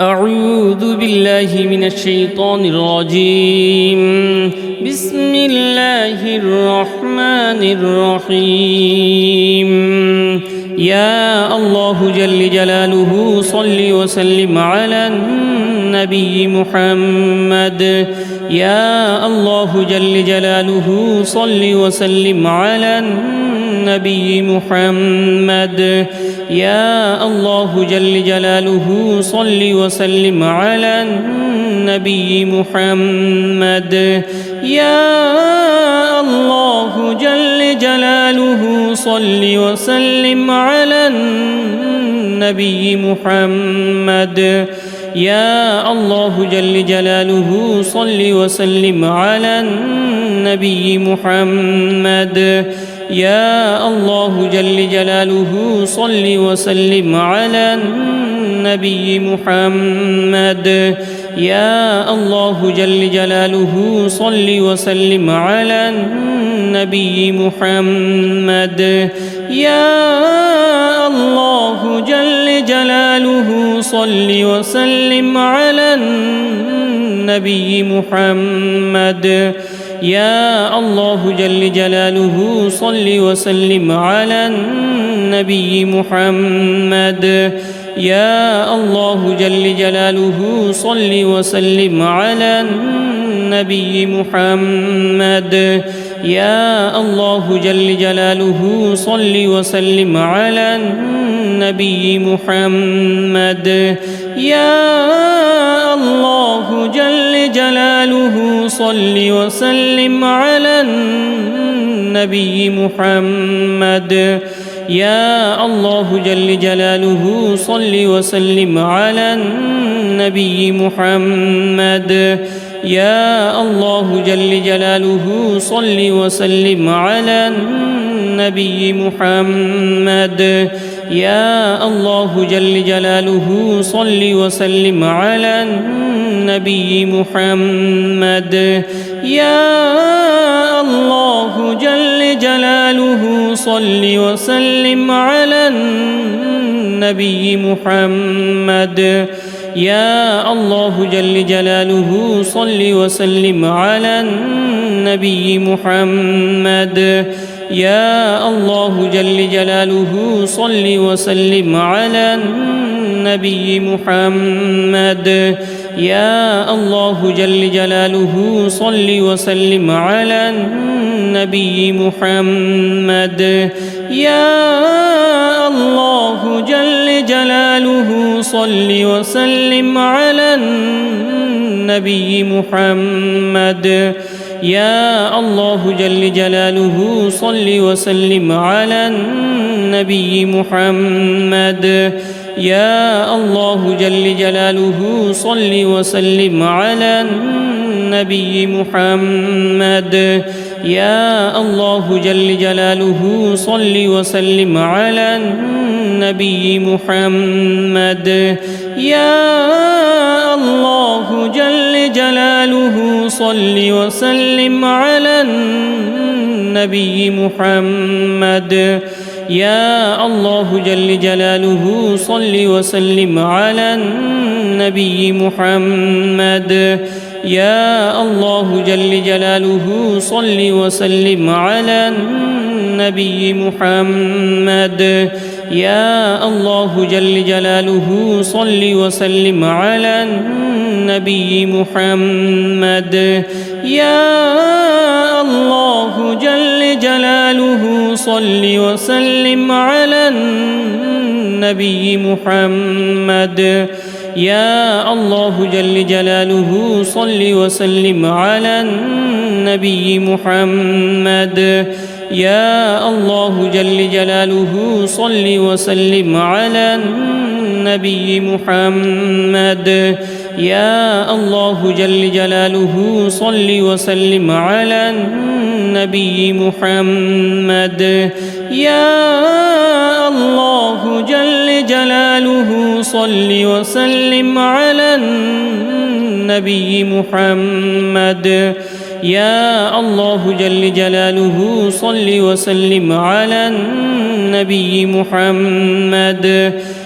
أعوذ بالله من الشيطان الرجيم. بسم الله الرحمن الرحيم. يا الله جل جلاله صل وسلم على النبي محمد. يا الله جل جلاله صل وسلم على النبي محمد. يا الله جل جلاله صل وسلم على النبي محمد. يا الله جل جلاله صل وسلم على النبي محمد. يا الله جل جلاله صل وسلم على النبي محمد. يا الله جل جلاله صل وسلم على النبي محمد. يا الله جل جلاله صل وسلم على النبي محمد. يا الله جل جلاله صل وسلم على النبي محمد. يا الله جل جلاله صل وسلم على النبي محمد. يا الله جل جلاله صل وسلم على النبي محمد. يا الله جل جلاله صل وسلم على النبي محمد. يا الله جل جلاله صل وسلم على النبي محمد. يا الله جل جلاله صل وسلم على النبي محمد. يا الله جل جلاله صل وسلم على النبي محمد. يا الله جل جلاله صل وسلم على النبي محمد. يا الله جل جلاله صل وسلم على النبي محمد. يا الله جل جلاله صل وسلم على النبي محمد. يا الله جل جلاله صل وسلم على النبي محمد. يا الله جل جلاله صل وسلم على النبي محمد. يا الله جل جلاله صل وسلم على النبي محمد. يا الله جل جلاله صل وسلم على النبي محمد. يا الله جل جلاله صل وسلم على النبي محمد. يا الله جل جلاله صل وسلم على النبي محمد. يا الله جل جلاله صل وسلم على النبي محمد. يا الله جل جلاله صل وسلم على النبي محمد. يا الله جل جلاله صل وسلم على النبي محمد. يا الله جل جلاله صل وسلم على النبي محمد. يا الله جل جلاله صل وسلم على النبي محمد. يا الله جل جلاله صل وسلم على النبي محمد. يا الله جل جلاله صل وسلم على النبي محمد. يا الله جل جلاله صل وسلم على النبي محمد. يا الله جل جلاله صل وسلم على النبي محمد. يا الله جل جلاله صل وسلم على النبي محمد.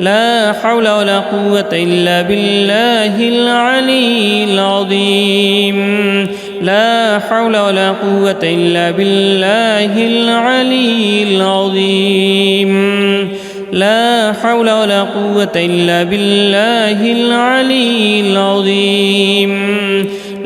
لا حول ولا قوة إلا بالله العلي العظيم لا حول ولا قوة إلا بالله العلي العظيم لا حول ولا قوة إلا بالله العلي العظيم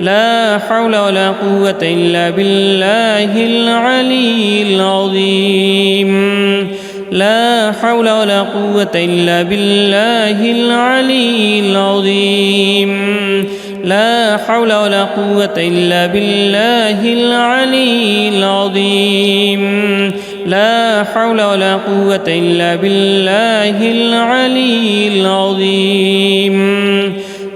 لا حول ولا قوة إلا بالله العلي العظيم لا حول ولا قوة إلا بالله العلي العظيم لا حول ولا قوة إلا بالله العلي العظيم لا حول ولا قوة إلا بالله العلي العظيم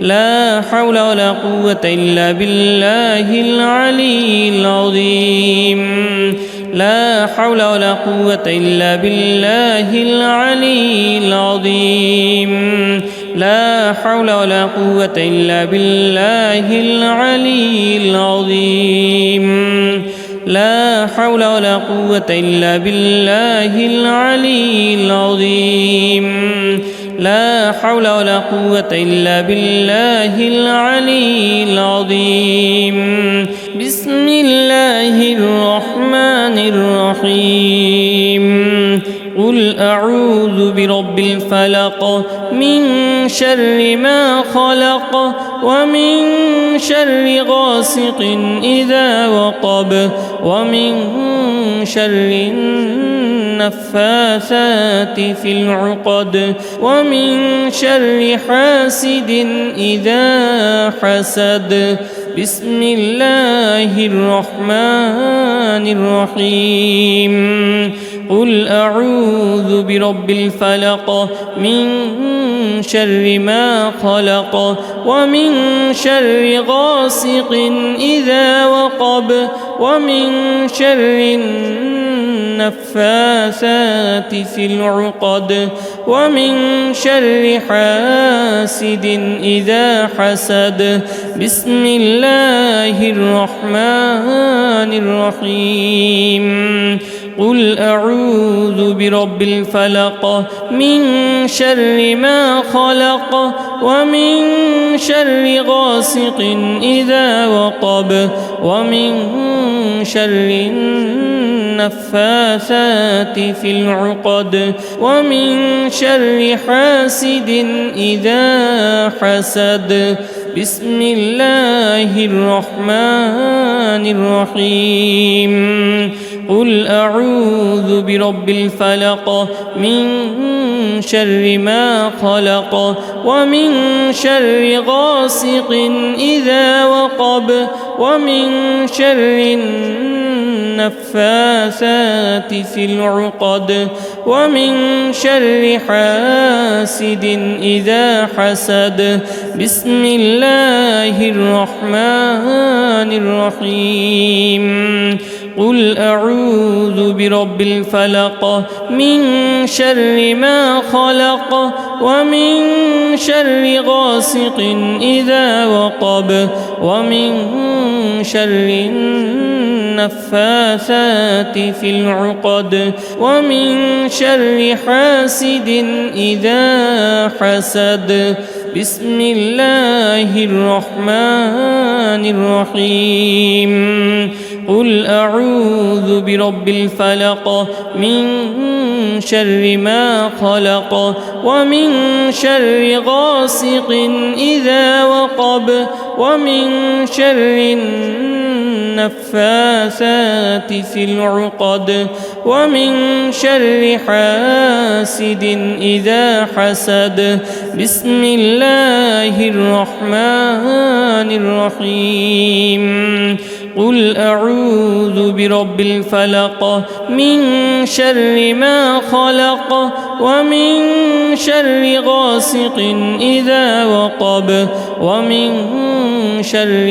لا حول ولا قوة إلا بالله العلي العظيم لا حول ولا قوة إلا بالله العلي العظيم لا حول ولا قوة إلا بالله العلي العظيم لا حول ولا قوة إلا بالله العلي العظيم لا حول ولا قوة إلا بالله العلي العظيم بسم الله الرحمن الرحيم قل أعوذ برب الفلق من شر ما خلق ومن شر غاسق إذا وقب ومن شر النفاثات في العقد ومن شر حاسد إذا حسد بسم الله الرحمن الرحيم قل أعوذ برب الفلق من شر ما خلق ومن شر غاسق إذا وقب ومن شر النفاثات في العقد ومن شر حاسد إذا حسد بسم الله الرحمن الرحيم قل أعوذ برب الفلق من شر ما خلق ومن شر غاسق إذا وقب ومن شر النفاثات في العقد ومن شر حاسد إذا حسد بسم الله الرحمن الرحيم قل أعوذ برب الفلق من شر ما خلق ومن شر غاسق إذا وقب ومن شر النفاثات في العقد ومن شر حاسد إذا حسد بسم الله الرحمن الرحيم قل أعوذ برب الفلق من شر ما خلق ومن شر غاسق إذا وقب ومن شر النفاثات في العقد ومن شر حاسد إذا حسد بسم الله الرحمن الرحيم قل أعوذ برب الفلق من شر ما خلق ومن شر غاسق إذا وقب ومن شر النفاثات في العقد ومن شر حاسد إذا حسد بسم الله الرحمن الرحيم قل أعوذ برب الفلق من شر ما خلق ومن شر غاسق إذا وقب ومن شر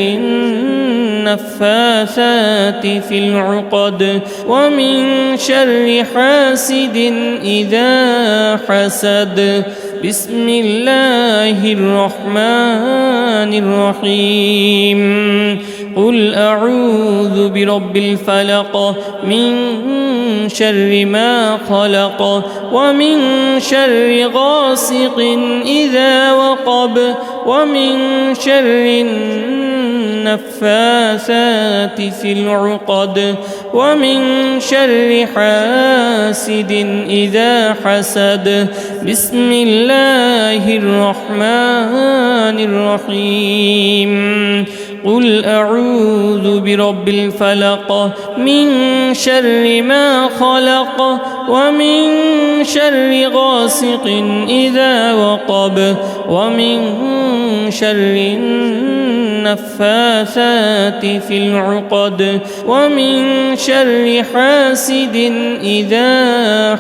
النفاثات في العقد ومن شر حاسد إذا حسد بسم الله الرحمن الرحيم قل أعوذ برب الفلق من شر ما خلق ومن شر غاسق إذا وقب ومن شر النفاثات في العقد ومن شر حاسد إذا حسد بسم الله الرحمن الرحيم قل أعوذ برب الفلق من شر ما خلق ومن شر غاسق إذا وقب ومن شر النفاثات في العقد ومن شر حاسد إذا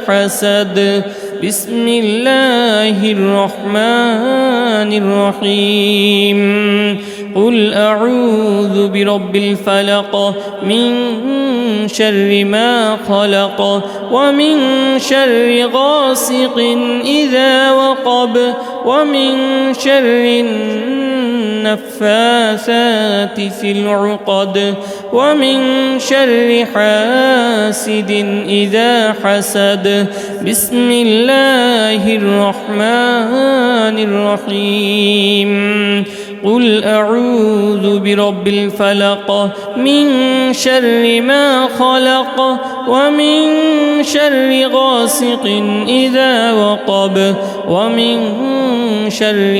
حسد. بسم الله الرحمن الرحيم. قل أعوذ برب الفلق من شر ما خلق ومن شر غاسق إذا وقب ومن شر النفاثات في العقد ومن شر حاسد إذا حسد. بسم الله الرحمن الرحيم. قل أعوذ برب الفلق من شر ما خلق ومن شر غاسق إذا وقب ومن شر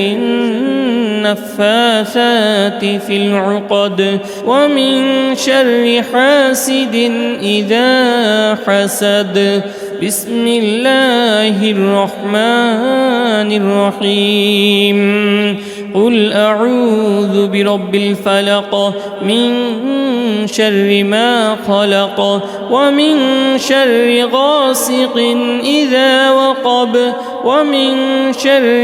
النفاثات في العقد ومن شر حاسد إذا حسد. بسم الله الرحمن الرحيم. قل أعوذ برب الفلق من شر ما خلق ومن شر غاسق إذا وقب ومن شر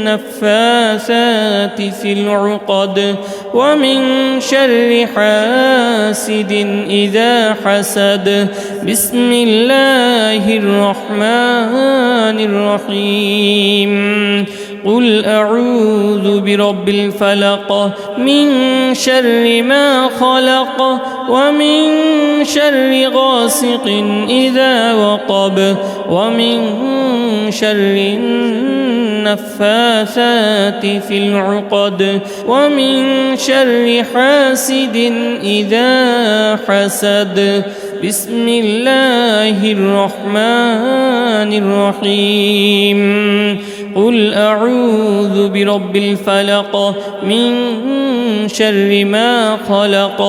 النفاثات في العقد ومن شر حاسد إذا حسد. بسم الله الرحمن الرحيم. قل أعوذ برب الفلق من شر ما خلق ومن شر غاسق إذا وقب ومن شر النفاثات في العقد ومن شر حاسد إذا حسد. بسم الله الرحمن الرحيم. قل أعوذ برب الفلق من شر ما خلق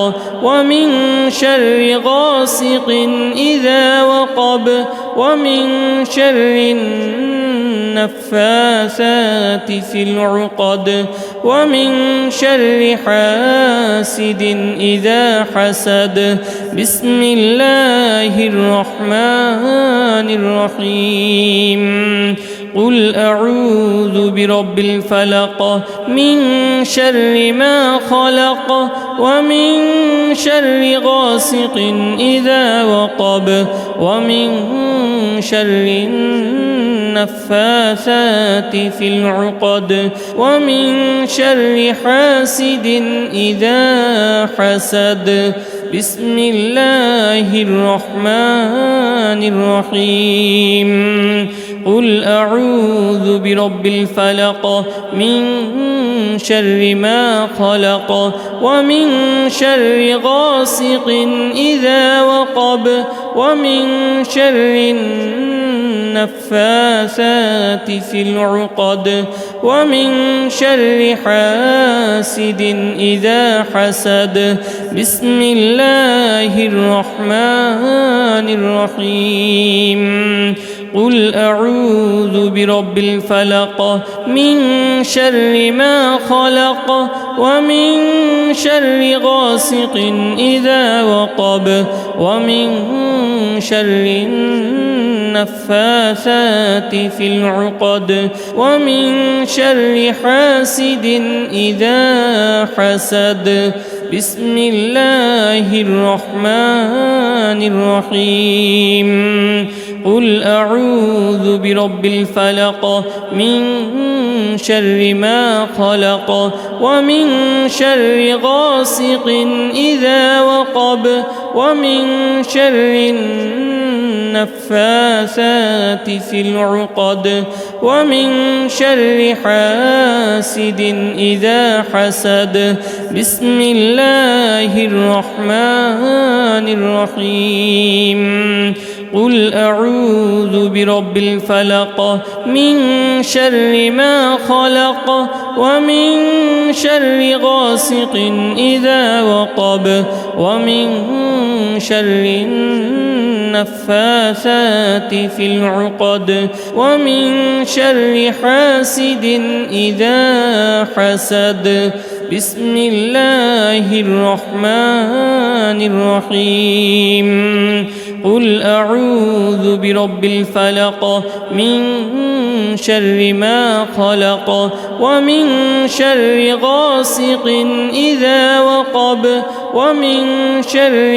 ومن شر غاسق إذا وقب ومن شر النفاثات في العقد ومن شر حاسد إذا حسد. بسم الله الرحمن الرحيم. قل أعوذ برب الفلق من شر ما خلق ومن شر غاسق إذا وقب ومن شر النفاثات في العقد ومن شر حاسد إذا حسد. بسم الله الرحمن الرحيم. قل أعوذ برب الفلق من شر ما خلق ومن شر غاسق إذا وقب ومن شر النفاثات في العقد ومن شر حاسد إذا حسد. بسم الله الرحمن الرحيم. قل أعوذ برب الفلق من شر ما خلق ومن شر غاسق إذا وقب ومن شر النفاثات في العقد ومن شر حاسد إذا حسد. بسم الله الرحمن الرحيم. قل أعوذ برب الفلق من شر ما خلق ومن شر غاسق إذا وقب ومن شر النفاثات في العقد ومن شر حاسد إذا حسد. بسم الله الرحمن الرحيم. قل أعوذ برب الفلق من شر ما خلق ومن شر غاسق إذا وقب ومن شر النفاثات في العقد ومن شر حاسد إذا حسد. بسم الله الرحمن الرحيم. قل أعوذ برب الفلق من شر ما خلق ومن شر غاسق إذا وقب ومن شر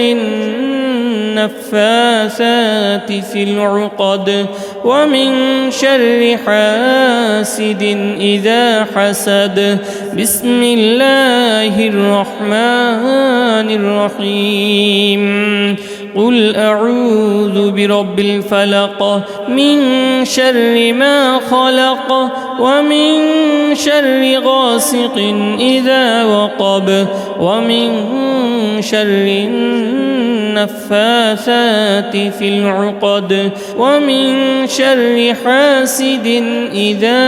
النفاثات في العقد ومن شر حاسد إذا حسد. بسم الله الرحمن الرحيم. قل أعوذ برب الفلق من شر ما خلق ومن شر غاسق إذا وقب ومن شر النفاثات في العقد ومن شر حاسد إذا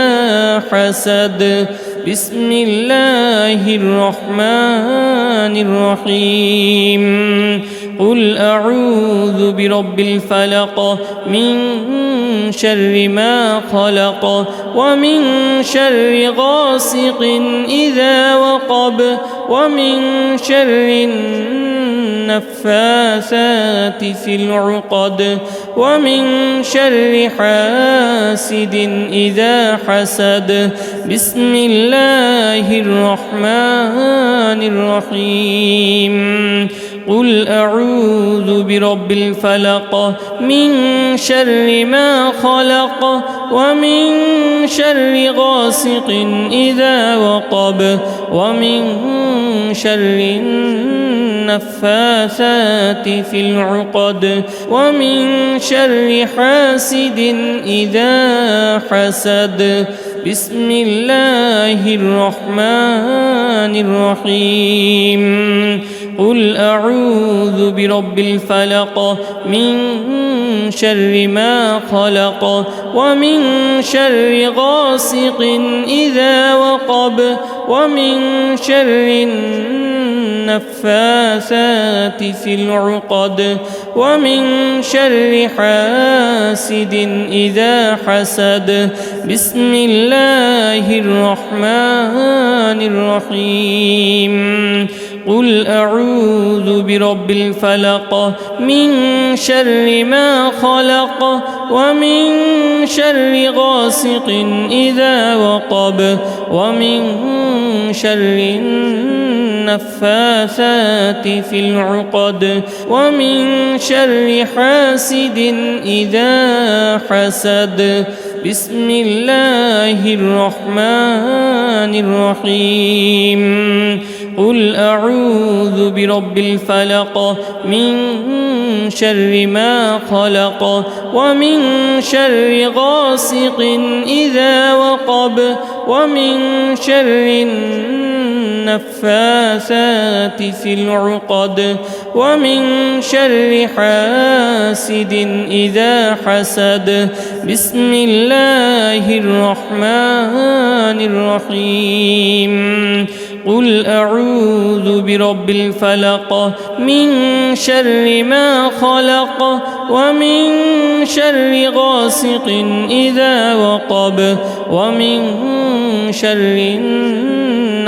حسد. بسم الله الرحمن الرحيم. قل أعوذ برب الفلق من شر ما خلق ومن شر غاسق إذا وقب ومن شر النفاثات في العقد ومن شر حاسد إذا حسد. بسم الله الرحمن الرحيم. قل أعوذ برب الفلق من شر ما خلق ومن شر غاسق إذا وقب ومن شر النفاثات في العقد ومن شر حاسد إذا حسد. بسم الله الرحمن الرحيم. قل أعوذ برب الفلق من شر ما خلق ومن شر غاسق إذا وقب ومن شر النفاثات في العقد ومن شر حاسد إذا حسد. بسم الله الرحمن الرحيم. قل أعوذ برب الفلق من شر ما خلق ومن شر غاسق إذا وقب ومن شر النفاثات في العقد ومن شر حاسد إذا حسد. بسم الله الرحمن الرحيم. قل أعوذ برب الفلق من شر ما خلق ومن شر غاسق إذا وقب ومن شر النفاثات في العقد ومن شر حاسد إذا حسد. بسم الله الرحمن الرحيم. قل أعوذ برب الفلق من شر ما خلق ومن شر غاسق إذا وقب ومن شر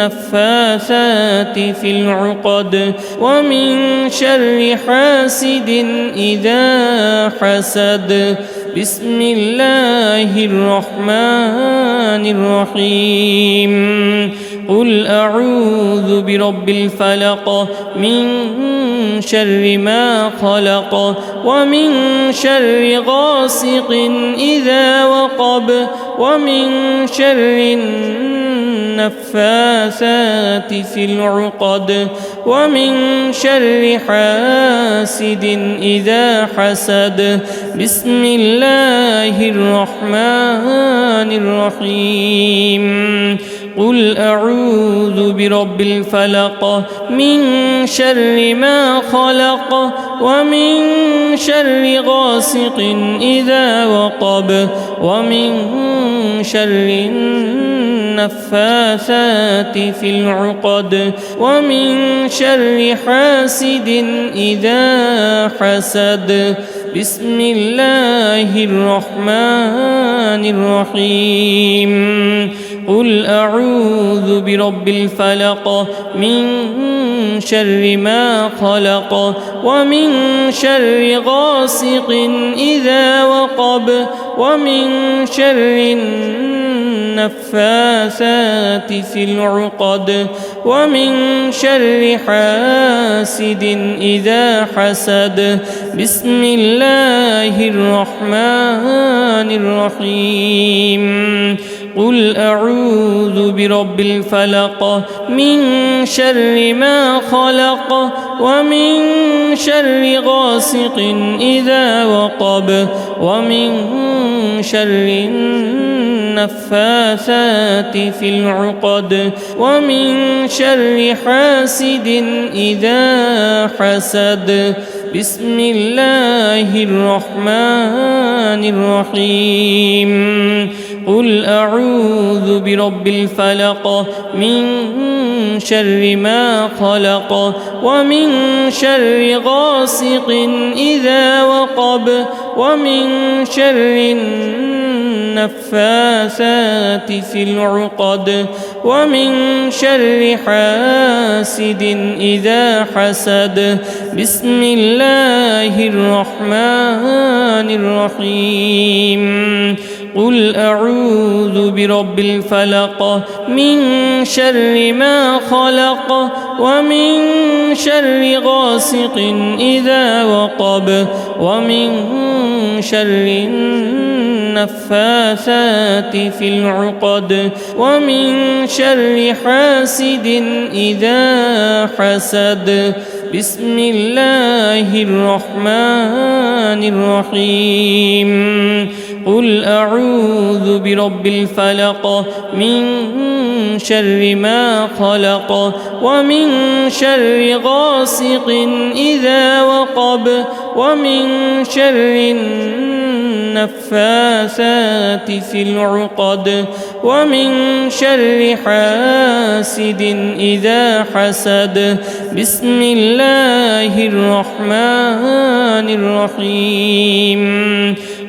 النفاثات في العقد ومن شر حاسد إذا حسد. بسم الله الرحمن الرحيم. قل أعوذ برب الفلق من شر ما خلق ومن شر غاسق إذا وقب ومن شر النفاثات في العقد ومن شر حاسد إذا حسد. بسم الله الرحمن الرحيم. قل أعوذ برب الفلق من شر ما خلق ومن شر غاسق إذا وقب ومن شر النفاثات في العقد ومن شر حاسد إذا حسد. بسم الله الرحمن الرحيم. قل أعوذ برب الفلق من شر ما خلق ومن شر غاسق إذا وقب ومن شر النفاثات في العقد ومن شر حاسد إذا حسد. بسم الله الرحمن الرحيم. قل أعوذ برب الفلق من شر ما خلق ومن شر غاسق إذا وقب ومن شر النفاثات في العقد ومن شر حاسد إذا حسد. بسم الله الرحمن الرحيم. قل أعوذ برب الفلق من شر ما خلق ومن شر غاسق إذا وقب ومن شر النفاثات في العقد ومن شر حاسد إذا حسد. بسم الله الرحمن الرحيم. قل أعوذ برب الفلق من شر ما خلق ومن شر غاسق إذا وقب ومن شر النفاثات في العقد ومن شر حاسد إذا حسد. بسم الله الرحمن الرحيم. قل أعوذ برب الفلق من شر ما خلق ومن شر غاسق إذا وقب ومن شر النفاثات في العقد ومن شر حاسد إذا حسد. بسم الله الرحمن الرحيم.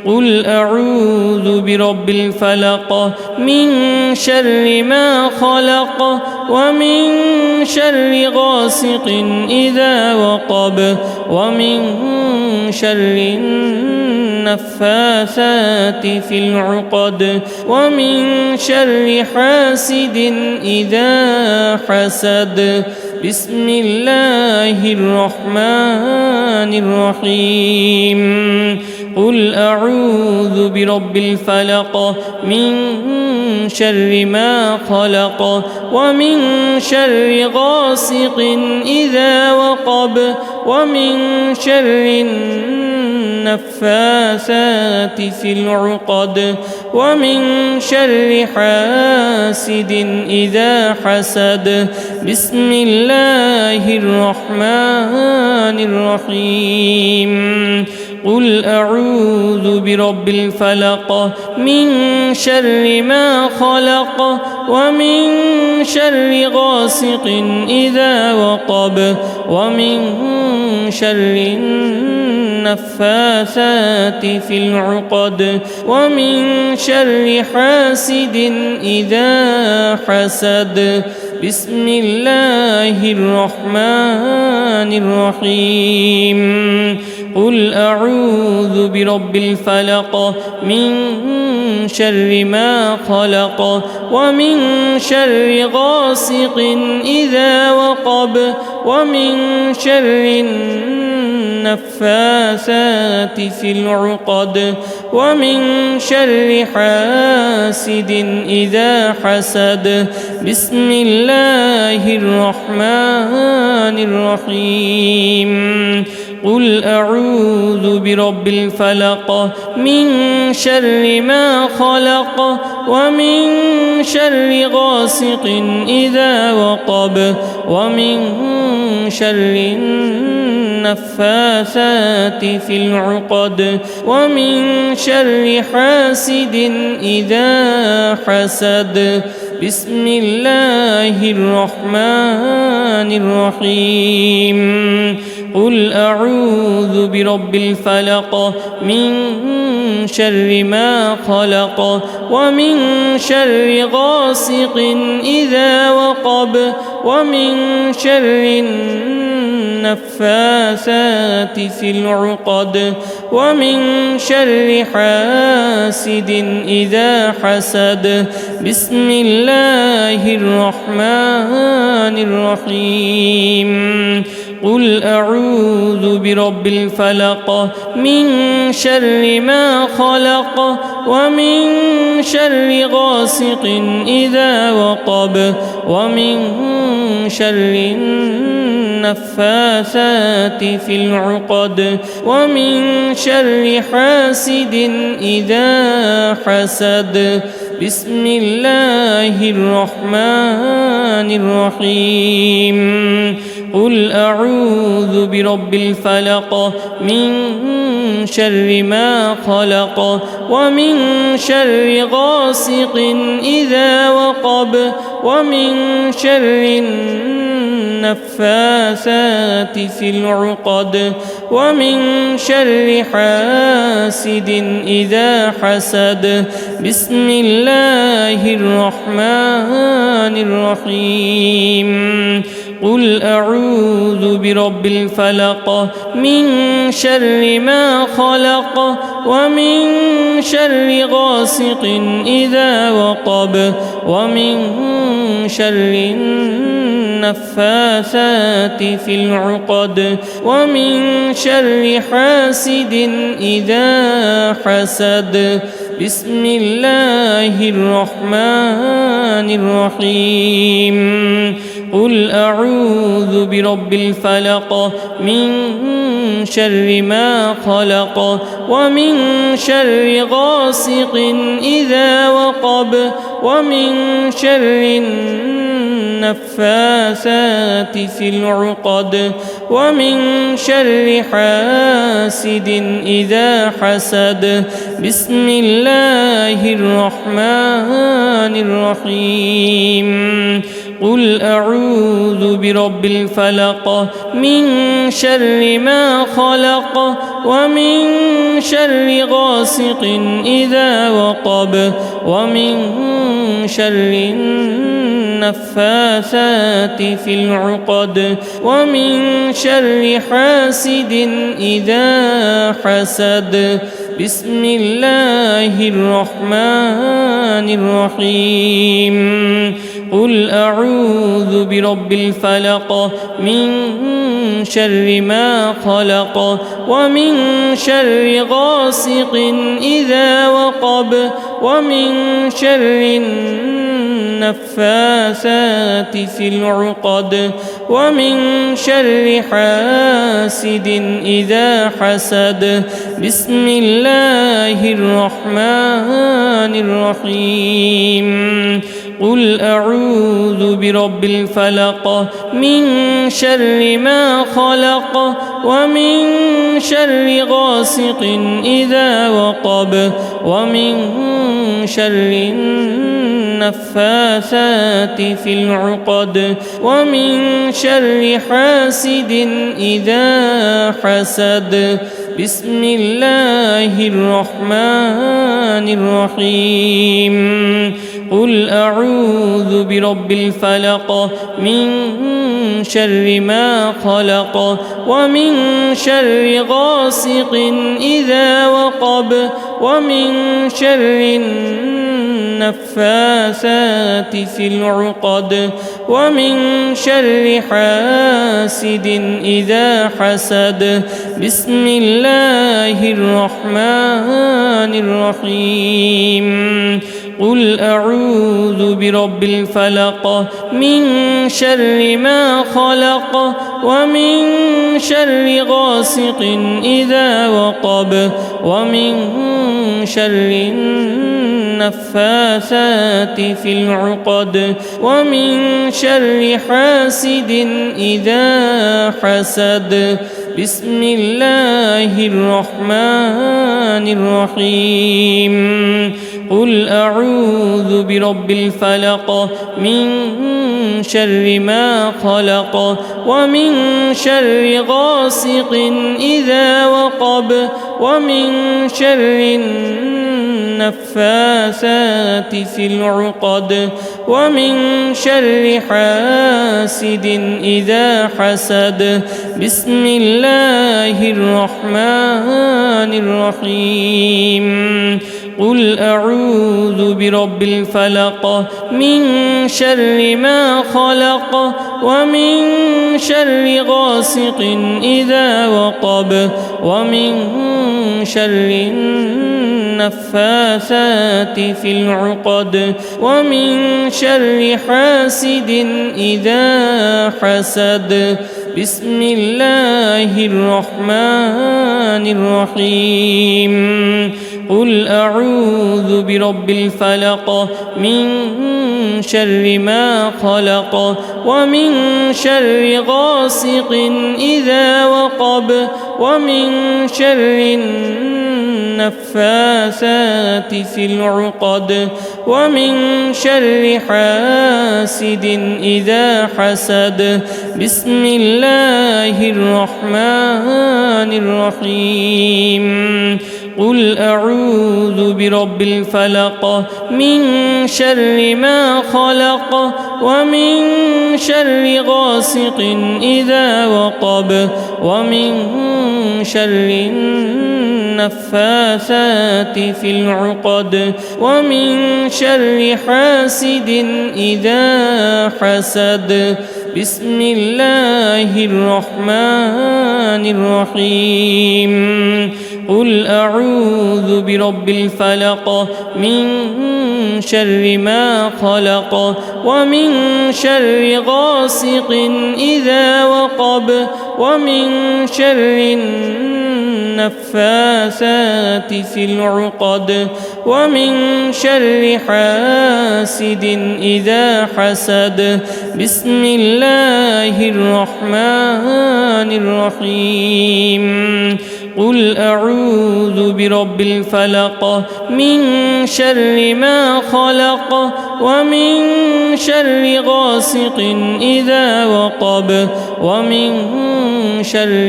قل أعوذ برب الفلق من شر ما خلق ومن شر غاسق إذا وقب ومن شر النفاثات في العقد ومن شر حاسد إذا حسد. بسم الله الرحمن الرحيم. قل أعوذ برب الفلق من شر ما خلق ومن شر غاسق إذا وقب ومن شر النفاثات في العقد ومن شر حاسد إذا حسد. بسم الله الرحمن الرحيم. قل أعوذ برب الفلق من شر ما خلق ومن شر غاسق إذا وقب ومن شر النفاثات في العقد ومن شر حاسد إذا حسد. بسم الله الرحمن الرحيم. قل أعوذ برب الفلق من شر ما خلق ومن شر غاسق إذا وقب ومن شر النفاثات في العقد ومن شر حاسد إذا حسد. بسم الله الرحمن الرحيم. قل أعوذ برب الفلق من شر ما خلق ومن شر غاسق إذا وقب ومن شر النفاثات في العقد ومن شر حاسد إذا حسد. بسم الله الرحمن الرحيم. قل أعوذ برب الفلق من شر ما خلق ومن شر غاسق إذا وقب ومن شر النفاثات في العقد ومن شر حاسد إذا حسد. بسم الله الرحمن الرحيم. قل أعوذ برب الفلق من شر ما خلق ومن شر غاسق إذا وقب ومن شر النفاثات في العقد ومن شر حاسد إذا حسد. بسم الله الرحمن الرحيم. قل أعوذ برب الفلق من شر ما خلق ومن شر غاسق إذا وقب ومن شر النفاثات في العقد ومن شر حاسد إذا حسد. بسم الله الرحمن الرحيم. قل أعوذ برب الفلق من شر ما خلق ومن شر غاسق إذا وقب ومن شر النفاثات في العقد ومن شر حاسد إذا حسد. بسم الله الرحمن الرحيم. قل أعوذ برب الفلق من شر ما خلق ومن شر غاسق إذا وقب ومن شر النفاثات في العقد ومن شر حاسد إذا حسد. بسم الله الرحمن الرحيم. قل أعوذ برب الفلق من شر ما خلق ومن شر غاسق إذا وقب ومن شر النفاثات في العقد ومن شر حاسد إذا حسد. بسم الله الرحمن الرحيم. قل أعوذ برب الفلق من شر ما خلق ومن شر غاسق إذا وقب ومن شر النفاثات في العقد ومن شر حاسد إذا حسد. بسم الله الرحمن الرحيم. قل أعوذ برب الفلق من شر ما خلق ومن شر غاسق إذا وقب ومن شر النفاثات في العقد ومن شر حاسد إذا حسد. بسم الله الرحمن الرحيم. قل أعوذ برب الفلق من شر ما خلق ومن شر غاسق إذا وقب ومن شر النفاثات في العقد ومن شر حاسد إذا حسد. بسم الله الرحمن الرحيم. قل أعوذ برب الفلق من شر ما خلق ومن شر غاسق إذا وقب ومن شر النفاثات في العقد ومن شر حاسد إذا حسد. بسم الله الرحمن الرحيم. قل أعوذ برب الفلق من شر ما خلق ومن شر غاسق إذا وقب ومن شر النفاثات في العقد ومن شر حاسد إذا حسد. بسم الله الرحمن الرحيم. قل أعوذ برب الفلق من شر ما خلق ومن شر غاسق إذا وقب ومن شر النفاثات في العقد ومن شر حاسد إذا حسد. بسم الله الرحمن الرحيم. قل أعوذ برب الفلق من شر ما خلق ومن شر غاسق إذا وقب ومن شر النفاثات في العقد ومن شر حاسد إذا حسد. بسم الله الرحمن الرحيم. قل أعوذ برب الفلق من شر ما خلق ومن شر غاسق إذا وقب ومن شر النفاثات في العقد ومن شر حاسد إذا حسد. بسم الله الرحمن الرحيم. قل أعوذ برب الفلق من شر ما خلق ومن شر غاسق إذا وقب ومن شر النفاثات في العقد ومن شر حاسد إذا حسد. بسم الله الرحمن الرحيم. قل أعوذ برب الفلق من شر ما خلق ومن شر غاسق إذا وقب ومن شر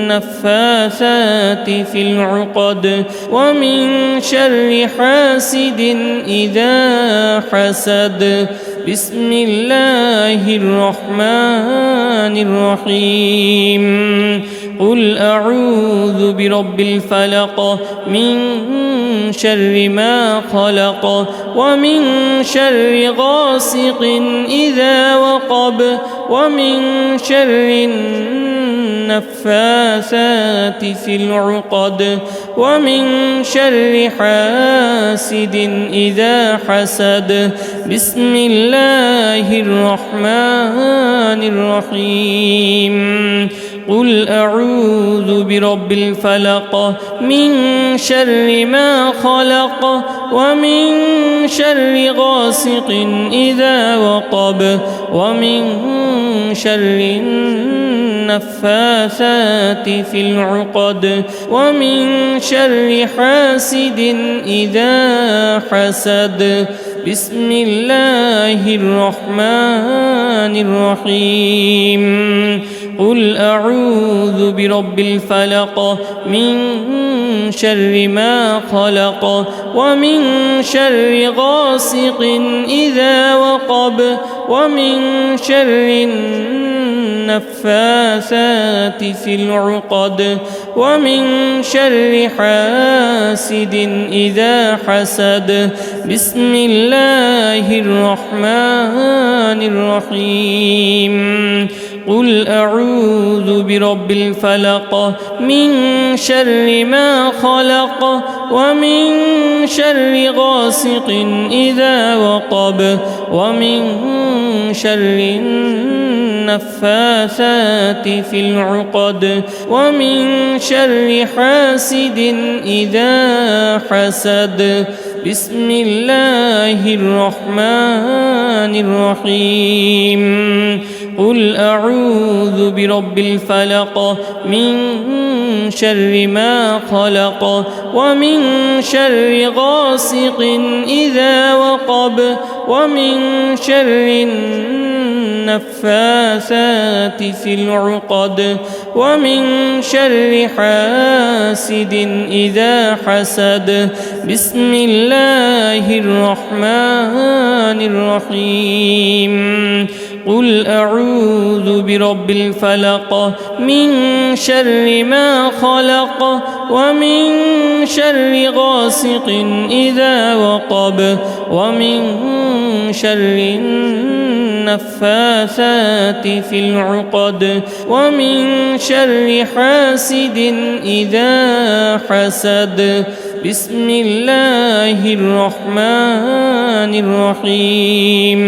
النفاثات في العقد ومن شر حاسد إذا حسد. بسم الله الرحمن الرحيم. قل أعوذ برب الفلق من شر ما خلق ومن شر غاسق إذا وقب ومن شر النفاثات في العقد ومن شر حاسد إذا حسد. بسم الله الرحمن الرحيم. قل أعوذ برب الفلق من شر ما خلق ومن شر غاسق إذا وقب ومن شر النفاثات في العقد ومن شر حاسد إذا حسد. بسم الله الرحمن الرحيم. قل أعوذ برب الفلق من شر ما خلق ومن شر غاسق إذا وقب ومن شر النفاثات في العقد ومن شر حاسد إذا حسد. بسم الله الرحمن الرحيم. قل أعوذ برب الفلق من شر ما خلق ومن شر غاسق إذا وقب ومن شر النفاثات في العقد ومن شر حاسد إذا حسد بسم الله الرحمن الرحيم قل أعوذ برب الفلق من شر ما خلق ومن شر غاسق إذا وقب ومن شر النفاثات في العقد ومن شر حاسد إذا حسد بسم الله الرحمن الرحيم قل أعوذ برب الفلق من شر ما خلق ومن شر غاسق إذا وقب ومن شر النفاثات في العقد ومن شر حاسد إذا حسد بسم الله الرحمن الرحيم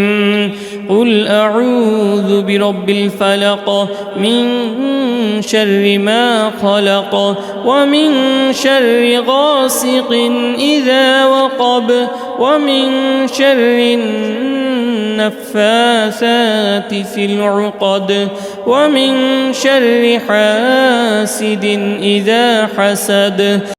قل أعوذ برب الفلق من شر ما خلق ومن شر غاسق إذا وقب ومن شر النفاثات في العقد ومن شر حاسد إذا حسد